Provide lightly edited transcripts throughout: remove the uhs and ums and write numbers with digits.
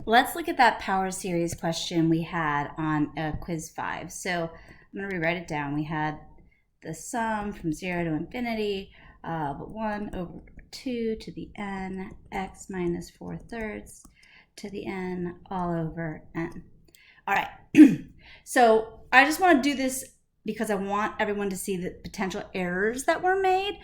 let's look at that power series question we had on quiz 5. So I'm going to rewrite it down. We had the sum from 0 to infinity, 1 over 2 to the n, x minus 4/3 to the n all over n. All right, so I just want to do this because I want everyone to see the potential errors that were made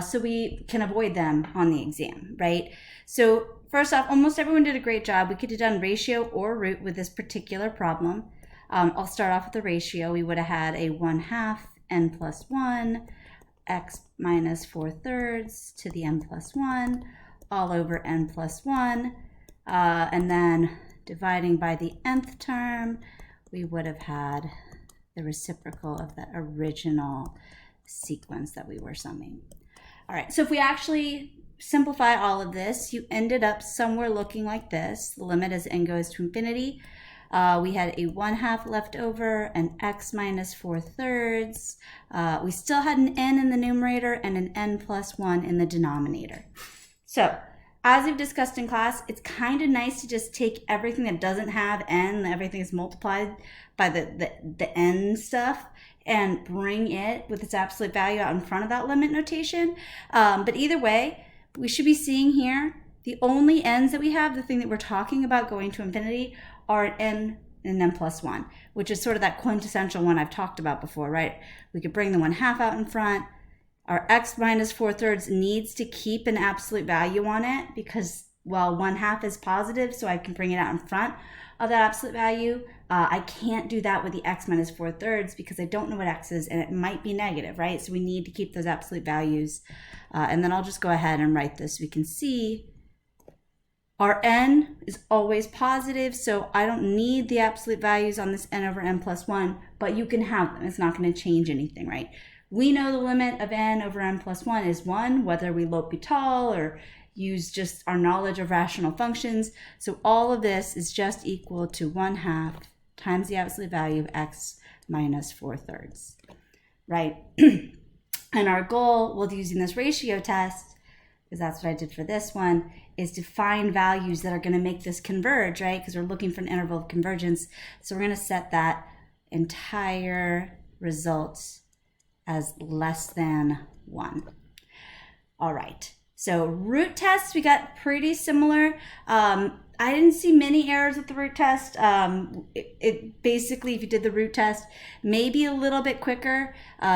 so we can avoid them on the exam, right? So first off, almost everyone did a great job. We could have done ratio or root with this particular problem. I'll start off with the ratio. We would have had a 1/2 n plus 1, x minus 4/3 to the n plus 1, all over n plus 1. And then dividing by the nth term, we would have had the reciprocal of that original sequence that we were summing. All right, so if we actually simplify all of this, you ended up somewhere looking like this. The limit as n goes to infinity. We had a 1/2 left over, an x minus 4/3. We still had an n in the numerator and an n plus 1 in the denominator. So as we've discussed in class, it's kind of nice to just take everything that doesn't have n, everything is multiplied by the n stuff, and bring it with its absolute value out in front of that limit notation. But either way, we should be seeing here the only n's that we have, the thing that we're talking about going to infinity, are an n and n plus 1, which is sort of that quintessential one I've talked about before, right? We could bring the 1/2 out in front. Our x minus 4/3 needs to keep an absolute value on it because, well, 1/2 is positive, so I can bring it out in front of that absolute value. I can't do that with the x minus 4/3 because I don't know what x is and it might be negative, right? So we need to keep those absolute values. And then I'll just go ahead and write this. We can see our n is always positive, so I don't need the absolute values on this n over n plus 1, but you can have them. It's not going to change anything, right? We know the limit of n over n plus 1 is 1, whether we L'Hopital or use just our knowledge of rational functions. So all of this is just equal to 1/2 times the absolute value of x minus 4/3, right? And our goal with using this ratio test, because that's what I did for this one, is to find values that are going to make this converge, right? Because we're looking for an interval of convergence. So we're going to set that entire result as less than 1. All right, so root tests, we got pretty similar. I didn't see many errors with the root test. It basically, if you did the root test, maybe a little bit quicker,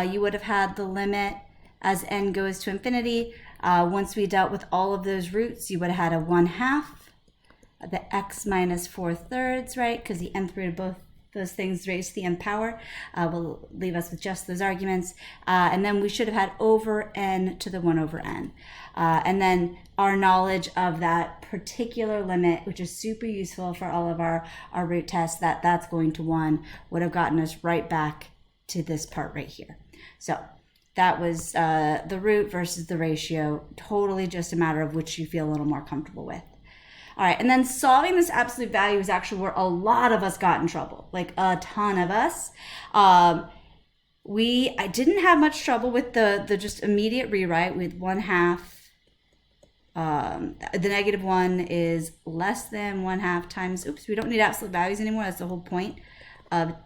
you would have had the limit as n goes to infinity. Once we dealt with all of those roots, you would have had a 1/2, the x minus 4/3, right? Because the nth root of both those things raised to the n power will leave us with just those arguments. And then we should have had over n to the 1 over n. And then our knowledge of that particular limit, which is super useful for all of our root tests, that's going to 1, would have gotten us right back to this part right here. So that was the root versus the ratio, totally just a matter of which you feel a little more comfortable with. All right, and then solving this absolute value is actually where a lot of us got in trouble, like a ton of us. I didn't have much trouble with the just immediate rewrite with 1/2. The -1 is less than 1/2 times, oops, we don't need absolute values anymore. That's the whole point of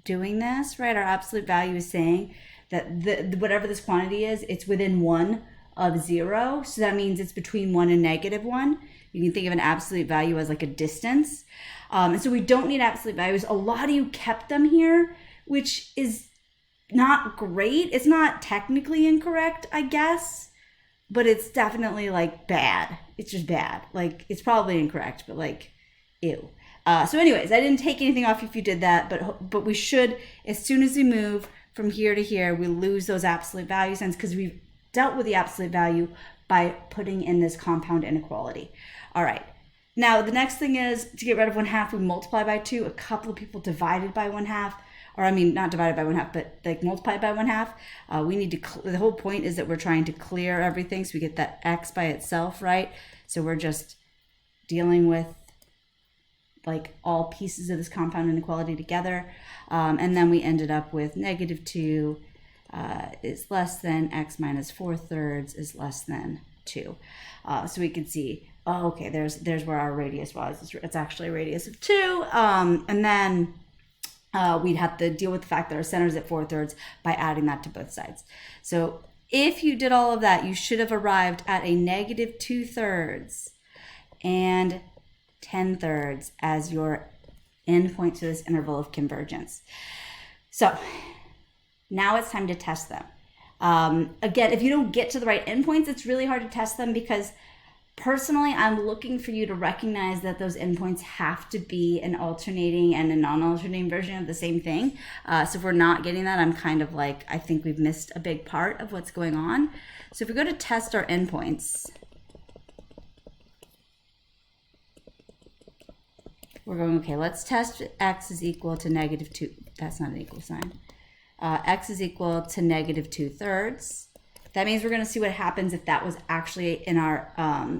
doing this, right? Our absolute value is saying that whatever this quantity is, it's within 1 of 0. So that means it's between 1 and -1. You can think of an absolute value as like a distance. And so we don't need absolute values. A lot of you kept them here, which is not great. It's not technically incorrect, I guess, but it's definitely like bad. It's just bad. Like it's probably incorrect, but like, ew. So anyways, I didn't take anything off if you did that, but we should, as soon as we move from here to here, we lose those absolute value signs because we've dealt with the absolute value by putting in this compound inequality. All right, now the next thing is to get rid of 1/2, we multiply by 2. A couple of people divided by 1/2, or I mean, not divided by 1/2, but like multiplied by 1/2. We need to, the whole point is that we're trying to clear everything so we get that x by itself, right? So we're just dealing with like all pieces of this compound inequality together. And then we ended up with -2 is less than x minus 4/3 is less than 2. So we can see oh, okay, there's where our radius was. It's actually a radius of 2. And then we'd have to deal with the fact that our center is at 4/3 by adding that to both sides. So if you did all of that, you should have arrived at a negative 2/3 and 10/3 as your endpoint to this interval of convergence. So now it's time to test them. Again, if you don't get to the right endpoints, it's really hard to test them because personally, I'm looking for you to recognize that those endpoints have to be an alternating and a non-alternating version of the same thing. So if we're not getting that, I'm kind of like, I think we've missed a big part of what's going on. So if we go to test our endpoints, we're going, okay, let's test x is equal to negative 2. That's not an equal sign. X is equal to negative 2/3. That means we're going to see what happens if that was actually in our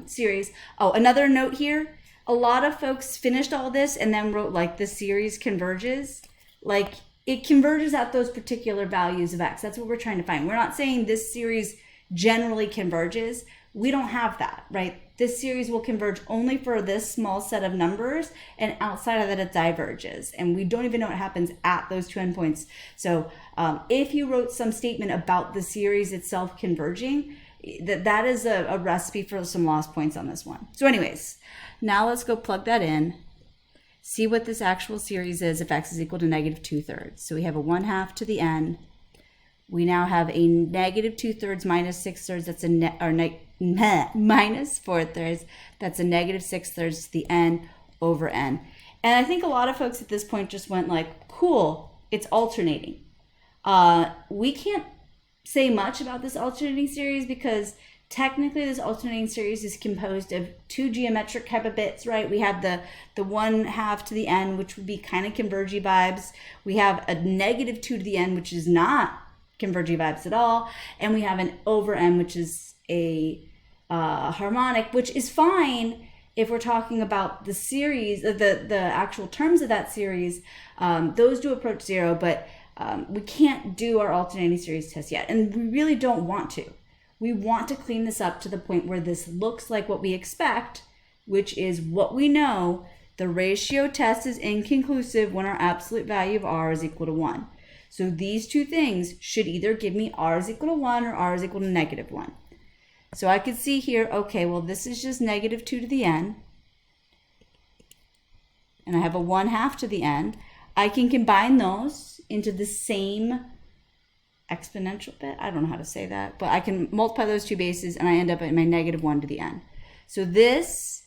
series. Oh, another note here. A lot of folks finished all this and then wrote like the series converges. Like it converges at those particular values of x. That's what we're trying to find. We're not saying this series generally converges. We don't have that, right? This series will converge only for this small set of numbers, and outside of that it diverges. And we don't even know what happens at those two endpoints. So if you wrote some statement about the series itself converging, that is a recipe for some lost points on this one. So anyways, now let's go plug that in, see what this actual series is if x is equal to negative 2/3. So we have a 1/2 to the n. We now have a negative 2/3 minus 6/3. That's a minus 4/3. That's a negative 6/3 to the n over n. And I think a lot of folks at this point just went like, cool, it's alternating. We can't say much about this alternating series because technically this alternating series is composed of two geometric type of bits, right? We have the 1/2 to the n, which would be kind of convergy vibes. We have a negative 2 to the n, which is not convergy vibes at all. And we have an over n, which is a harmonic, which is fine if we're talking about the series, the actual terms of that series. Those do approach 0, but we can't do our alternating series test yet. And we really don't want to. We want to clean this up to the point where this looks like what we expect, which is what we know. The ratio test is inconclusive when our absolute value of r is equal to 1. So these two things should either give me r is equal to 1 or r is equal to negative 1. So I could see here, okay, well, this is just negative 2 to the n. And I have a 1/2 to the n. I can combine those into the same exponential bit. I don't know how to say that, but I can multiply those two bases and I end up at my negative 1 to the n. So this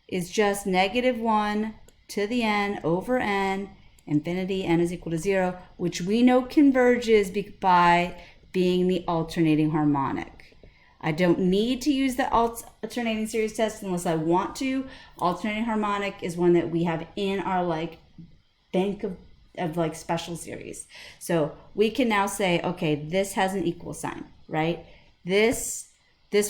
is just negative 1 to the n over n, infinity, n is equal to 0, which we know converges by being the alternating harmonic. I don't need to use the alternating series test unless I want to. Alternating harmonic is one that we have in our like bank of like special series. So we can now say, okay, this has an equal sign, right? This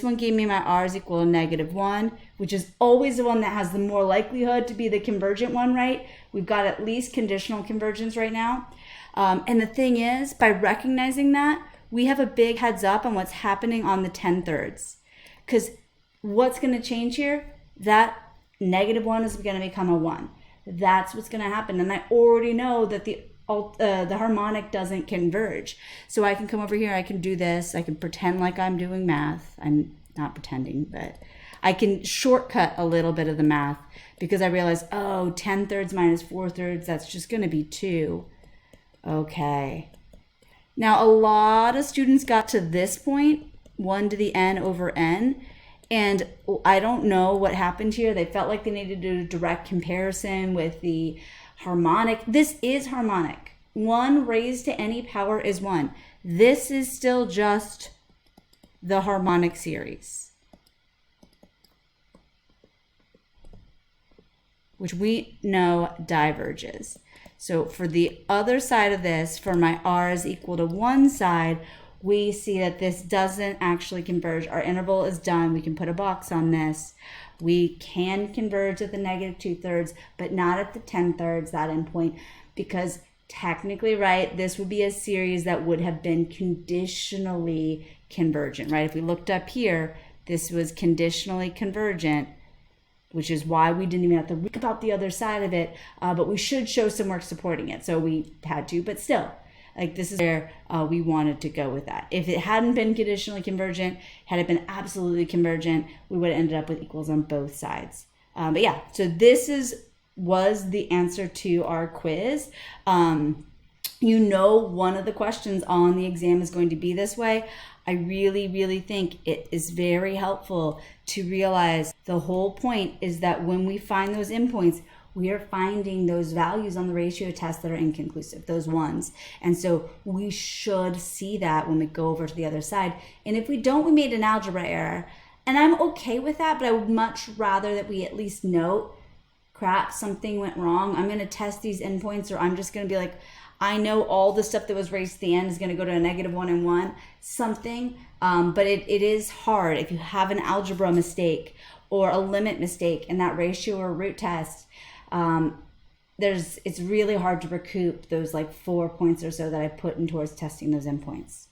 one gave me my r is equal to negative 1, which is always the one that has the more likelihood to be the convergent one, right? We've got at least conditional convergence right now. And the thing is, by recognizing that, we have a big heads up on what's happening on the 10/3. Because what's going to change here? That negative 1 is going to become a 1. That's what's going to happen. And I already know that the harmonic doesn't converge. So I can come over here, I can do this, I can pretend like I'm doing math. I'm not pretending, but I can shortcut a little bit of the math because I realize, oh, 10/3 minus 4/3, that's just going to be 2. Okay. Now, a lot of students got to this point, 1 to the n over n, and I don't know what happened here. They felt like they needed to do a direct comparison with the harmonic. This is harmonic. 1 raised to any power is 1. This is still just the harmonic series, which we know diverges. So for the other side of this, for my r is equal to 1 side, we see that this doesn't actually converge. Our interval is done. We can put a box on this. We can converge at the negative 2/3, but not at the 10/3, that endpoint, because technically, right, this would be a series that would have been conditionally convergent, right? If we looked up here, this was conditionally convergent, which is why we didn't even have to think about the other side of it, but we should show some work supporting it. So we had to, but still, like this is where we wanted to go with that. If it hadn't been conditionally convergent, had it been absolutely convergent, we would have ended up with equals on both sides. But yeah, so this was the answer to our quiz. You know, one of the questions on the exam is going to be this way. I really, really think it is very helpful to realize the whole point is that when we find those endpoints, we are finding those values on the ratio test that are inconclusive, those ones. And so we should see that when we go over to the other side. And if we don't, we made an algebra error. And I'm okay with that, but I would much rather that we at least note, crap, something went wrong. I'm going to test these endpoints, or I'm just going to be like, I know all the stuff that was raised at the end is going to go to a -1 and 1, something. But it is hard if you have an algebra mistake or a limit mistake in that ratio or root test. It's really hard to recoup those like 4 points or so that I put in towards testing those endpoints.